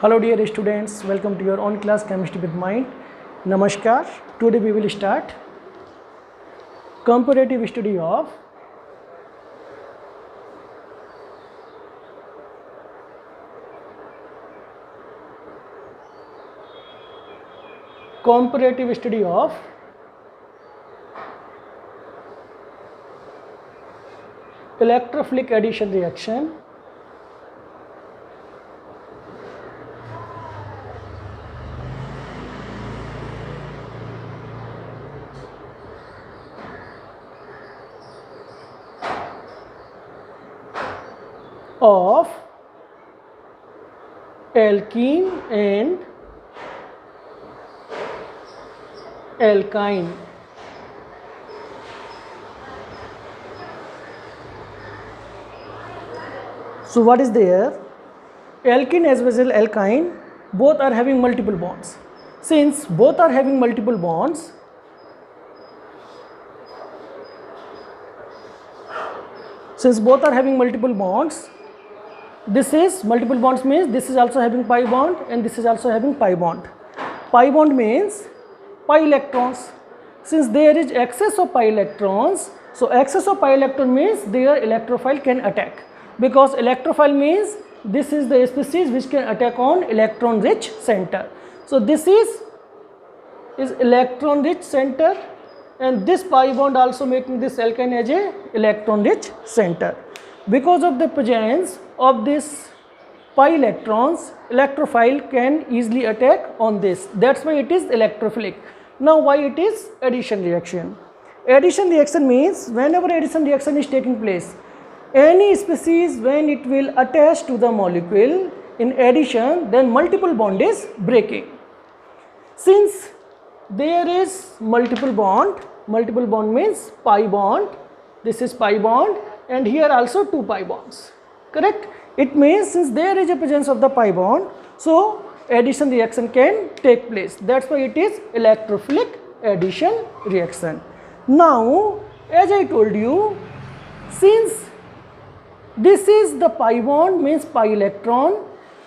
Hello dear students, welcome to your own class Chemistry with Mind. Namaskar. Today we will start comparative study of electrophilic addition reaction of alkene and alkyne. So what is there? Alkene as well as alkyne both are having multiple bonds. Since both are having multiple bonds, this is multiple bonds means this is also having pi bond and this is also having pi bond. Pi bond means pi electrons. Since there is excess of pi electrons, so excess of pi electron means their electrophile can attack, because electrophile means this is the species which can attack on electron rich center. So this is electron rich center, and this pi bond also making this alkyne as a electron rich center. Because of the presence of this pi electrons, electrophile can easily attack on this. That's why it is electrophilic. Now why it is addition reaction? Addition reaction means whenever addition reaction is taking place, any species when it will attach to the molecule in addition, then multiple bond is breaking. Since there is multiple bond means pi bond, this is pi bond, and here also two pi bonds, correct? It means since there is a presence of the pi bond, so addition reaction can take place. That's why it is electrophilic addition reaction. Now as I told you, since this is the pi bond means pi electron,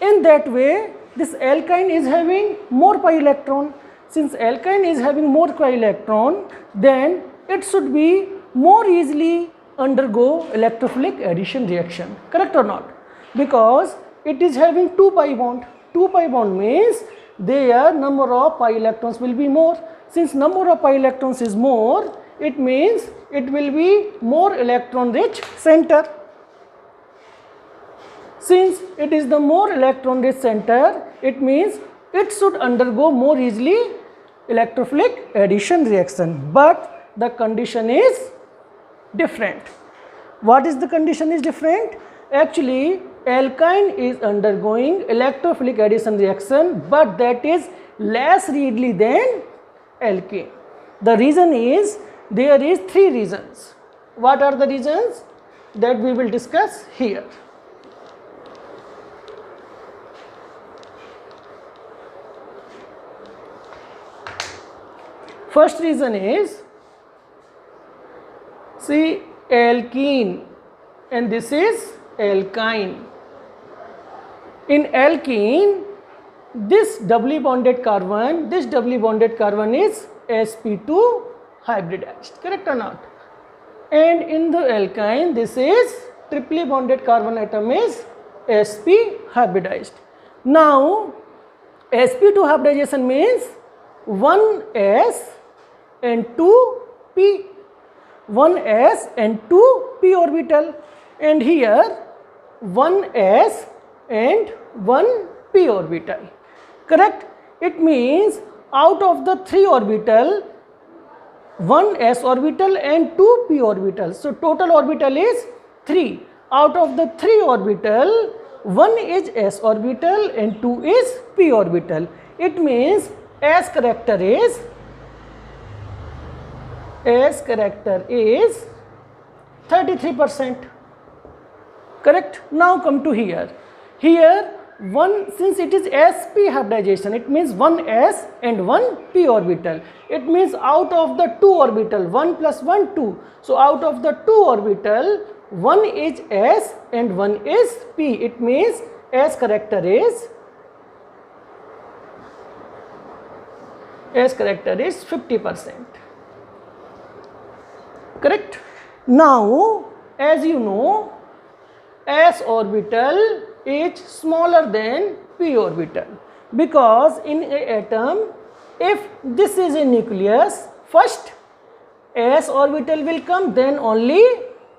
in that way this alkyne is having more pi electron. Since alkyne is having more pi electron, then it should be more easily undergo electrophilic addition reaction, correct or not? Because it is having two pi bond. Two pi bond means their number of pi electrons will be more. Since number of pi electrons is more, it means it will be more electron rich center. Since it is the more electron rich center, it means it should undergo more easily electrophilic addition reaction, but the condition is different. What is the condition is different? Actually, alkyne is undergoing electrophilic addition reaction, but that is less readily than alkene. The reason is, there is three reasons. What are the reasons? That we will discuss here. First reason is, see, alkene and this is alkyne. In alkene, this doubly bonded carbon is sp2 hybridized, correct or not? And in the alkyne, this is triply bonded carbon atom is sp hybridized. Now sp2 hybridization means 1s and 2p, 1s and 2p orbital, and here 1s and 1p orbital, correct? It means out of the 3 orbital, 1s orbital and 2p orbital, so total orbital is 3. Out of the 3 orbital, 1 is s orbital and 2 is p orbital. It means s character is 33%, correct? Now come to here. Here one, since it is sp hybridization, it means 1s and 1p orbital. It means out of the 2 orbital, 1 plus 1 2. So out of the 2 orbital, one is s and one is p. It means s character is S character is 50%. Correct? Now, as you know, S orbital is smaller than p orbital, because in an atom, if this is a nucleus, first S orbital will come, then only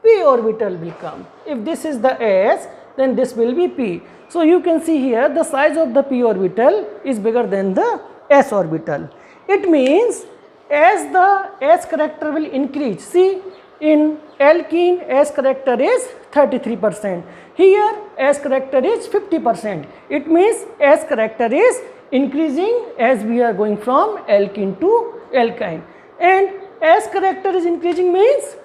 p orbital will come. If this is the S, then this will be p. So you can see here the size of the p orbital is bigger than the S orbital. It means as the S character will increase, see, in alkene S character is 33%, here S character is 50%. It means S character is increasing as we are going from alkene to alkyne, and S character is increasing means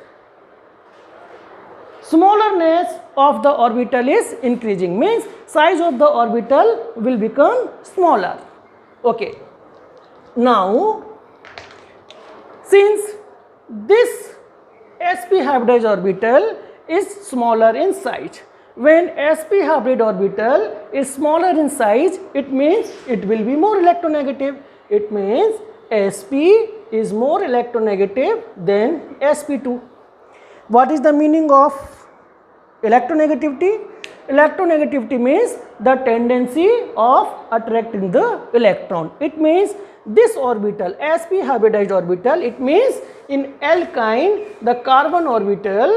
smallerness of the orbital is increasing, means size of the orbital will become smaller. Okay. Now, since this sp hybridized orbital is smaller in size, when sp hybrid orbital is smaller in size, it means it will be more electronegative. It means sp is more electronegative than sp2. What is the meaning of electronegativity? Electronegativity means the tendency of attracting the electron. It means this orbital, sp hybridized orbital, it means in alkyne the carbon orbital,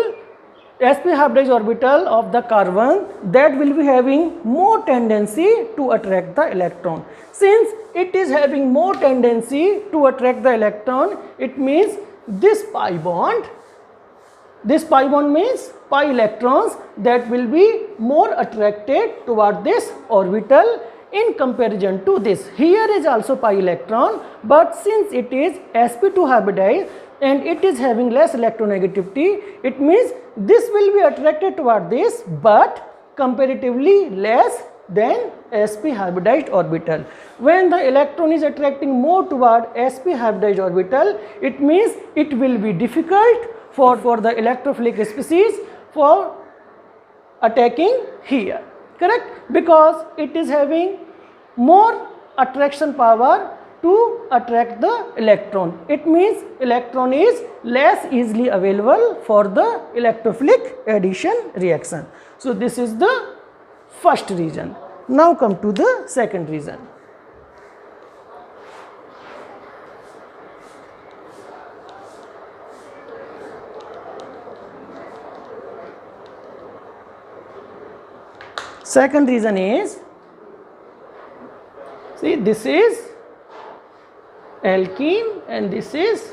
sp hybridized orbital of the carbon, that will be having more tendency to attract the electron. Since it is having more tendency to attract the electron, it means this pi bond means pi electrons that will be more attracted toward this orbital in comparison to this. Here is also pi electron, but since it is sp2 hybridized and it is having less electronegativity, it means this will be attracted toward this, but comparatively less than sp hybridized orbital. When the electron is attracting more toward sp hybridized orbital, it means it will be difficult for the electrophilic species for attacking here. Correct? Because it is having more attraction power to attract the electron. It means electron is less easily available for the electrophilic addition reaction. So this is the first reason. Now come to the second reason. Second reason is, see, this is alkene and this is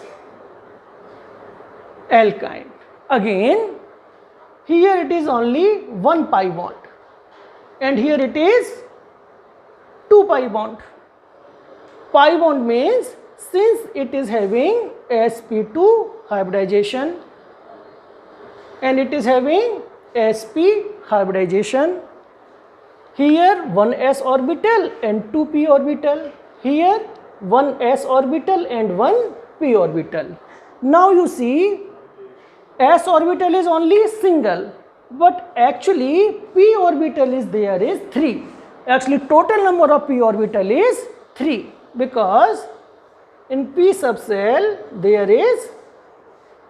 alkyne. Again, here it is only one pi bond and here it is 2 pi bond. Pi bond means since it is having sp2 hybridization and it is having sp hybridization, here one s orbital and 2 p orbital, here one s orbital and one p orbital. Now you see s orbital is only single, but actually p orbital is there is 3. Actually total number of p orbital is 3, because in p subcell there is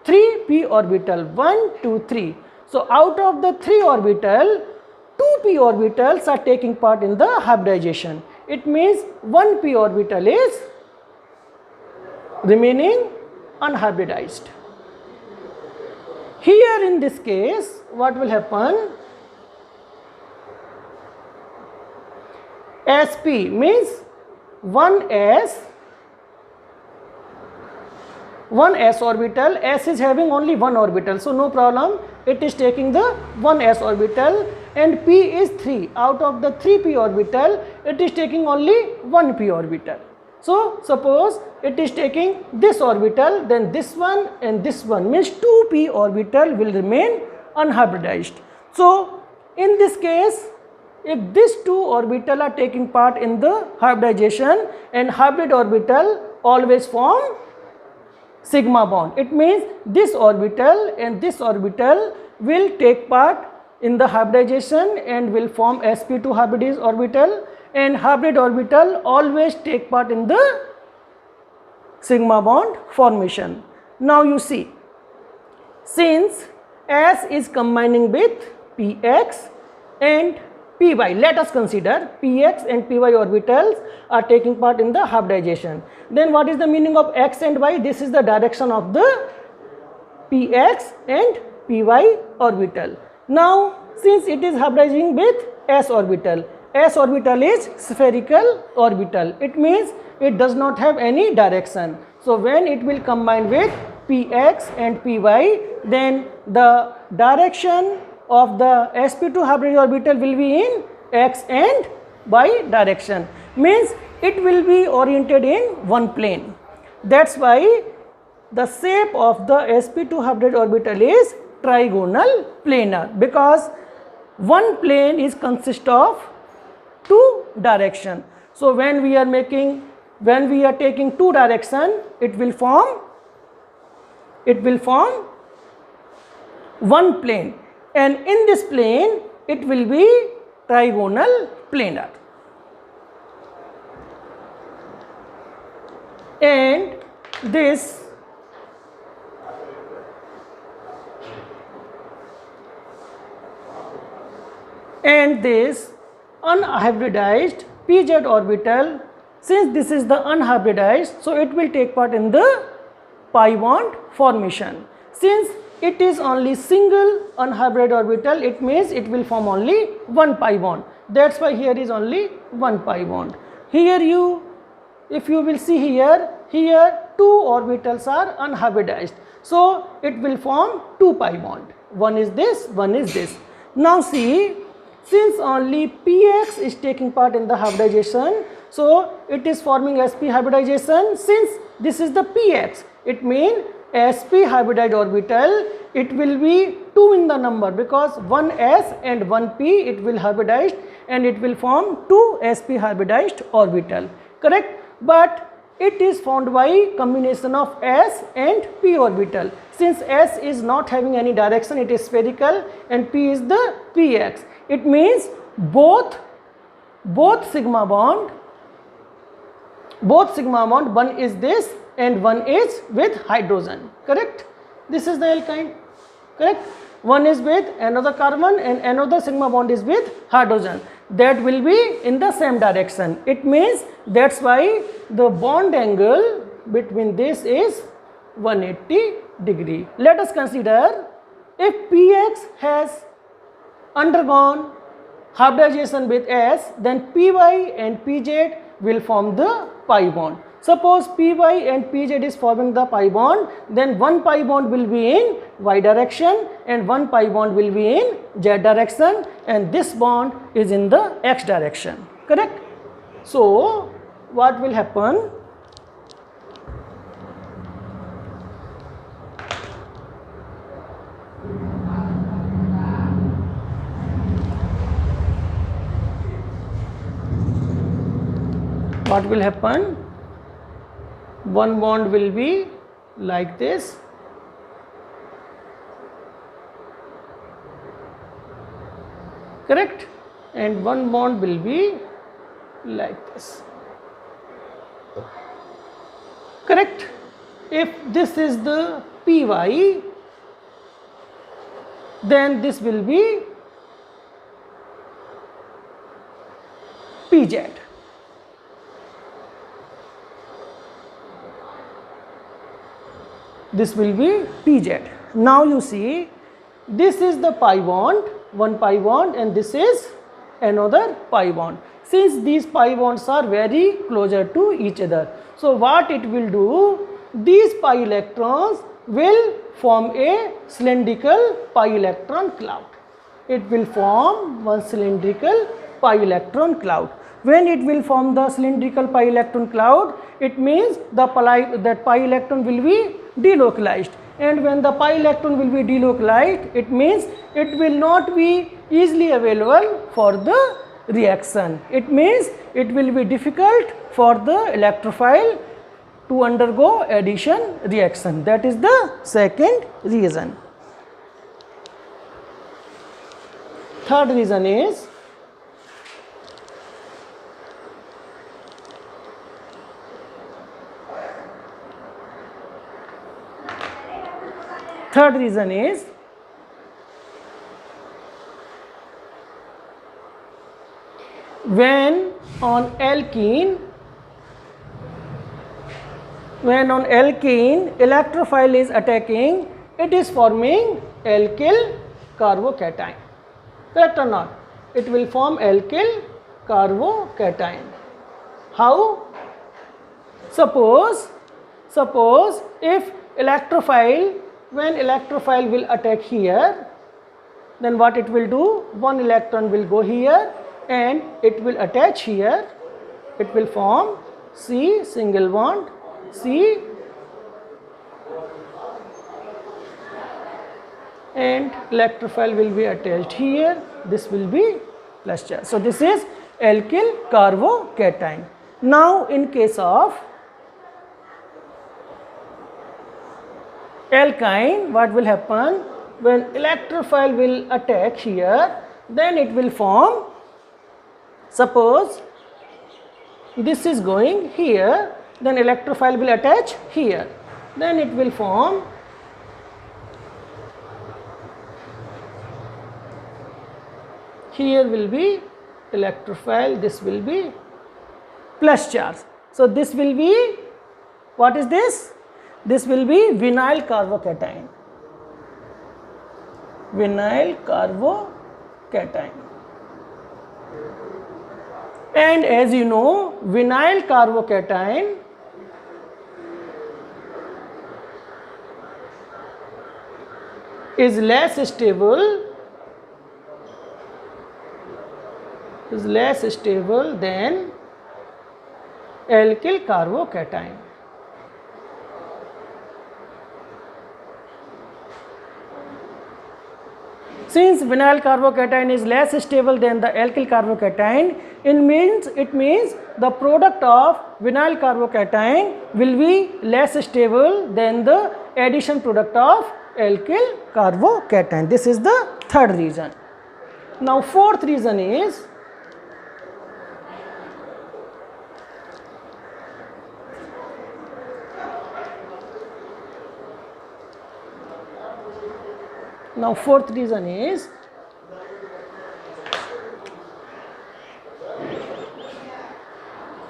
3 p orbital, 1, 2, 3. So out of the 3 orbital, 2 p orbitals are taking part in the hybridization. It means 1 p orbital is remaining unhybridized. Here in this case, what will happen? sp means 1s orbital, s is having only one orbital, so no problem, it is taking the 1s orbital, and p is 3. Out of the 3 p orbital, it is taking only 1 p orbital. So suppose it is taking this orbital, then this one and this one, means 2 p orbital will remain unhybridized. So in this case, if these 2 orbital are taking part in the hybridization, and hybrid orbital always form sigma bond, it means this orbital and this orbital will take part in the hybridization and will form sp2 hybrid orbital, and hybrid orbital always take part in the sigma bond formation. Now you see, since S is combining with Px and Py, let us consider Px and Py orbitals are taking part in the hybridization. Then what is the meaning of X and Y? This is the direction of the Px and Py orbital. Now since it is hybridizing with S orbital is spherical orbital. It means it does not have any direction. So when it will combine with Px and Py, then the direction of the sp2 hybrid orbital will be in x and y direction. Means it will be oriented in one plane. That's why the shape of the sp2 hybrid orbital is trigonal planar, because one plane is consist of two direction. So when we are taking two direction, it will form one plane, and in this plane it will be trigonal planar. And this unhybridized pz orbital, since this is the unhybridized, so it will take part in the pi bond formation. Since it is only single unhybridized orbital, it means it will form only one pi bond. That's why here is only one pi bond. Here if you will see here two orbitals are unhybridized, so it will form two pi bond. One is this, one is this. Now see, since only Px is taking part in the hybridization, so it is forming sp hybridization. Since this is the Px, it means sp hybridized orbital, it will be 2 in the number, because one s and one p it will hybridized and it will form two sp hybridized orbital, correct? But it is formed by combination of s and p orbital. Since s is not having any direction, it is spherical, and p is the Px. It means both sigma bond, one is this and one is with hydrogen, correct? This is the alkyne, correct? One is with another carbon and another sigma bond is with hydrogen. That will be in the same direction. It means that's why the bond angle between this is 180 degree. Let us consider, if Px has undergone hybridization with S, then Py and Pz will form the pi bond. Suppose Py and Pz is forming the pi bond, then one pi bond will be in y direction and one pi bond will be in z direction, and this bond is in the x direction, correct? So what will happen? What will happen? One bond will be like this, correct? And one bond will be like this, correct? If this is the Py, then this will be Pz. This will be Pz. Now you see, this is the pi bond, one pi bond, and this is another pi bond. Since these pi bonds are very closer to each other, so what it will do, these pi electrons will form a cylindrical pi electron cloud. It will form one cylindrical pi electron cloud. When it will form the cylindrical pi electron cloud, it means that pi electron will be delocalized, and when the pi electron will be delocalized, it means it will not be easily available for the reaction. It means it will be difficult for the electrophile to undergo addition reaction. That is the second reason. Third reason is, Third reason is when on alkene electrophile is attacking, it is forming alkyl carbocation. Correct or not? It will form alkyl carbocation. How? Suppose if when electrophile will attack here, then what it will do? One electron will go here and it will attach here. It will form C single bond C, and electrophile will be attached here. This will be plus charge. So this is alkyl carbocation. Now in case of alkyne, what will happen? When electrophile will attack here, then it will form, suppose this is going here, then electrophile will attach here, then it will form here will be electrophile, this will be plus charge. So this will be, what is this? This will be vinyl carbocation. Vinyl carbocation. And as you know, vinyl carbocation is less stable than alkyl carbocation. Since vinyl carbocation is less stable than the alkyl carbocation, it means the product of vinyl carbocation will be less stable than the addition product of alkyl carbocation. This is the third reason. Now fourth reason is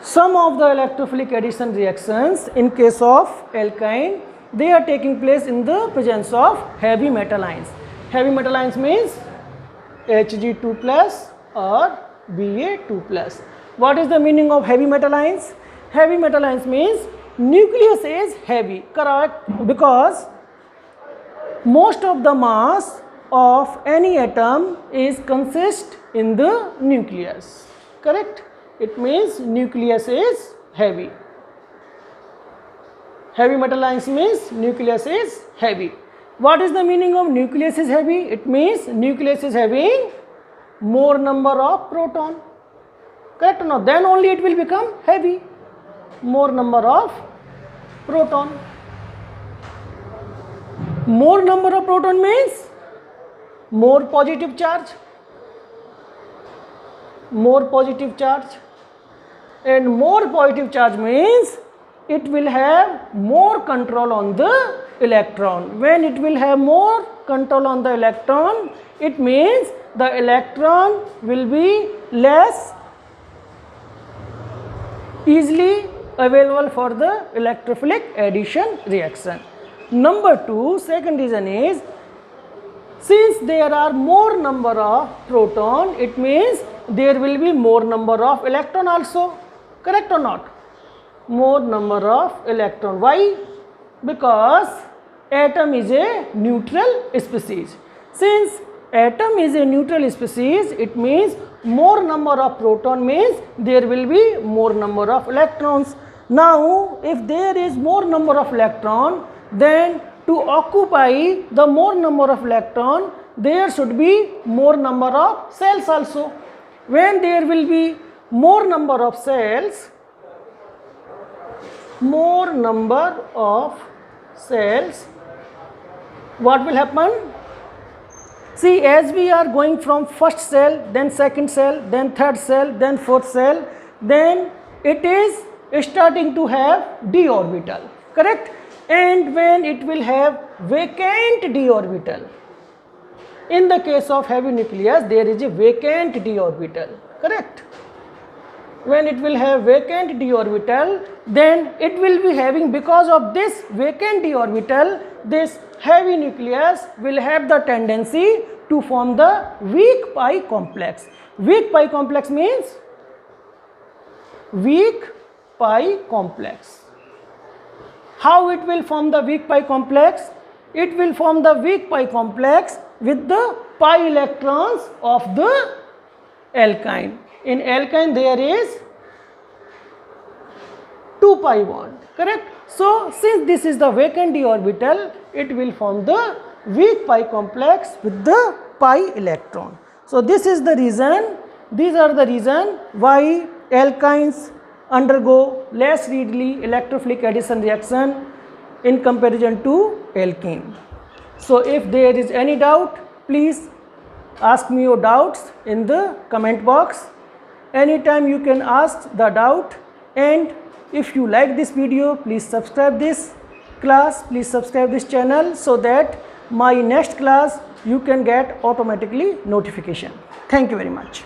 some of the electrophilic addition reactions in case of alkyne, they are taking place in the presence of heavy metal ions. Heavy metal ions means Hg2 plus or Ba2 plus. What is the meaning of heavy metal ions? Heavy metal ions means nucleus is heavy, correct? Because most of the mass of any atom is consist in the nucleus, correct? It means nucleus is heavy. Heavy metal ions means nucleus is heavy. What is the meaning of nucleus is heavy? It means nucleus is having more number of proton, correct or not? Then only it will become heavy. More number of proton. More number of proton means more positive charge. More positive charge. And more positive charge means it will have more control on the electron. When it will have more control on the electron, it means the electron will be less easily available for the electrophilic addition reaction. Number two, second reason is, since there are more number of proton, it means there will be more number of electron also, correct or not? More number of electron. Why? Because atom is a neutral species. Since atom is a neutral species, it means more number of proton means there will be more number of electrons. Now if there is more number of electron, then to occupy the more number of electron, there should be more number of cells also. When there will be more number of cells, what will happen? See, as we are going from first cell, then second cell, then third cell, then fourth cell, then it is starting to have d orbital, correct? and when it will have vacant d orbital. In the case of heavy nucleus, there is a vacant d orbital, correct? When it will have vacant d orbital, then it will be having, because of this vacant d orbital, this heavy nucleus will have the tendency to form the weak pi complex. Weak pi complex means weak pi complex. How it will form the weak pi complex? It will form the weak pi complex with the pi electrons of the alkyne. In alkyne there is 2 pi bond, correct? So since this is the vacant d orbital, it will form the weak pi complex with the pi electron. So this is the reason, these are the reason why alkynes undergo less readily electrophilic addition reaction in comparison to alkene. So if there is any doubt, please ask me your doubts in the comment box. Anytime you can ask the doubt, and if you like this video, please subscribe this class, please subscribe this channel, so that my next class you can get automatically notification. Thank you very much.